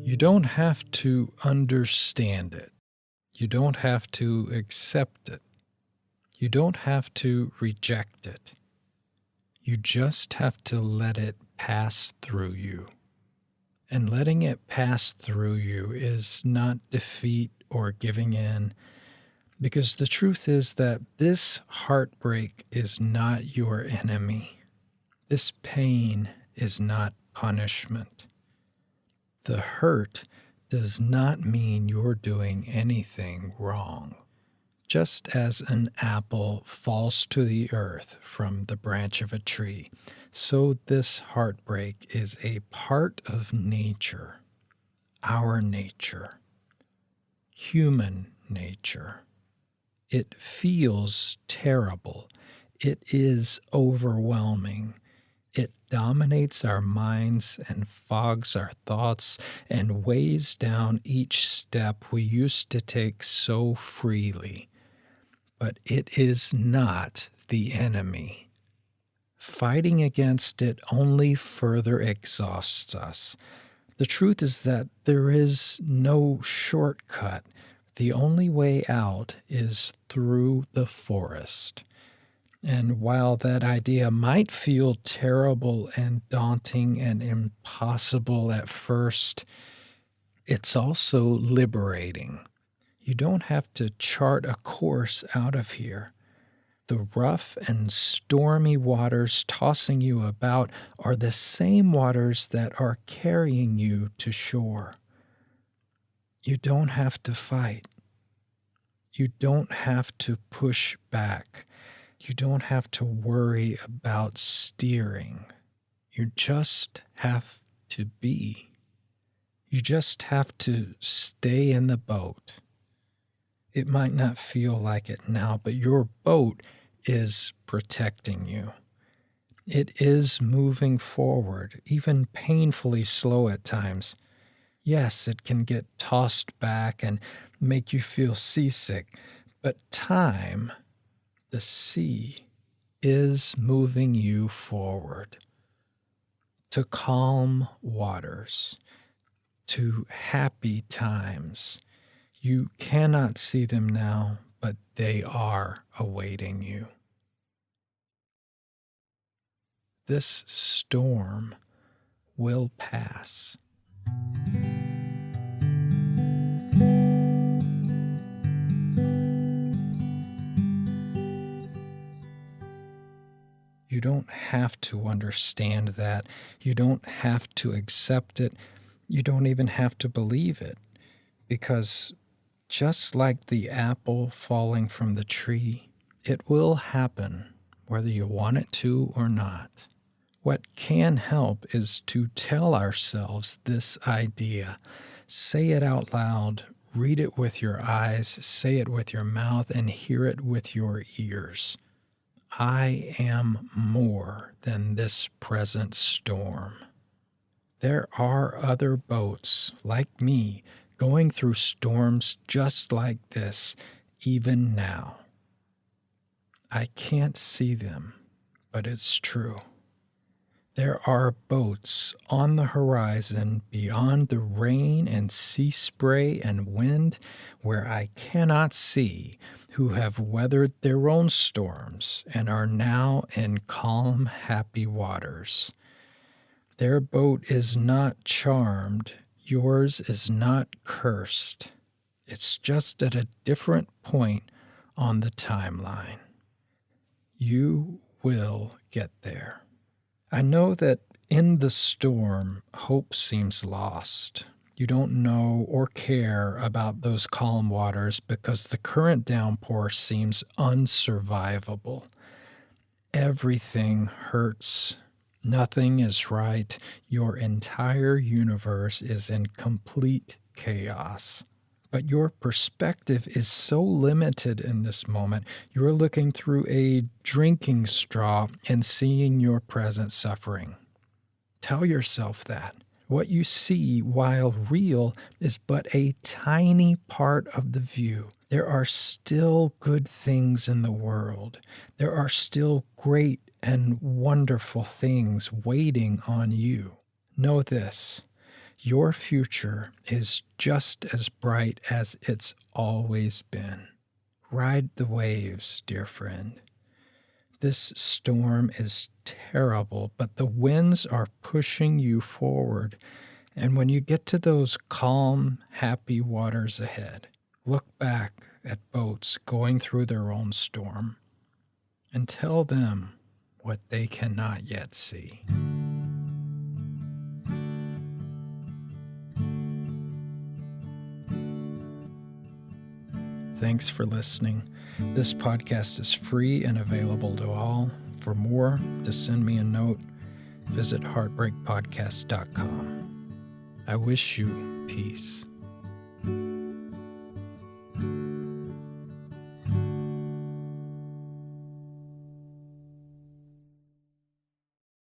You don't have to understand it. You don't have to accept it. You don't have to reject it. You just have to let it pass through you. And letting it pass through you is not defeat or giving in, because the truth is that this heartbreak is not your enemy. This pain is not punishment. The hurt does not mean you're doing anything wrong. Just as an apple falls to the earth from the branch of a tree, so this heartbreak is a part of nature, our nature, human nature. It feels terrible. It is overwhelming. It dominates our minds and fogs our thoughts and weighs down each step we used to take so freely. But it is not the enemy. Fighting against it only further exhausts us. The truth is that there is no shortcut. The only way out is through the forest. And while that idea might feel terrible and daunting and impossible at first, it's also liberating. You don't have to chart a course out of here. The rough and stormy waters tossing you about are the same waters that are carrying you to shore. You don't have to fight. You don't have to push back. You don't have to worry about steering. You just have to be. You just have to stay in the boat. It might not feel like it now, but your boat is protecting you. It is moving forward, even painfully slow at times. Yes, it can get tossed back and make you feel seasick, but time, the sea, is moving you forward to calm waters, to happy times. You cannot see them now, but they are awaiting you. This storm will pass. You don't have to understand that. You don't have to accept it. You don't even have to believe it. Because just like the apple falling from the tree, it will happen whether you want it to or not. What can help is to tell ourselves this idea. Say it out loud, read it with your eyes, say it with your mouth, and hear it with your ears. I am more than this present storm. There are other boats like me going through storms just like this, even now. I can't see them, but it's true. There are boats on the horizon beyond the rain and sea spray and wind where I cannot see, who have weathered their own storms and are now in calm, happy waters. Their boat is not charmed. Yours is not cursed. It's just at a different point on the timeline. You will get there. I know that in the storm, hope seems lost. You don't know or care about those calm waters because the current downpour seems unsurvivable. Everything hurts. Nothing is right. Your entire universe is in complete chaos. But your perspective is so limited in this moment. You're looking through a drinking straw and seeing your present suffering. Tell yourself that. What you see, while real, is but a tiny part of the view. There are still good things in the world. There are still great and wonderful things waiting on you. Know this. Your future is just as bright as it's always been. Ride the waves, dear friend. This storm is terrible, but the winds are pushing you forward. And when you get to those calm, happy waters ahead, look back at boats going through their own storm and tell them what they cannot yet see. Thanks for listening. This podcast is free and available to all. For more, to send me a note, visit heartbreakpodcast.com. I wish you peace.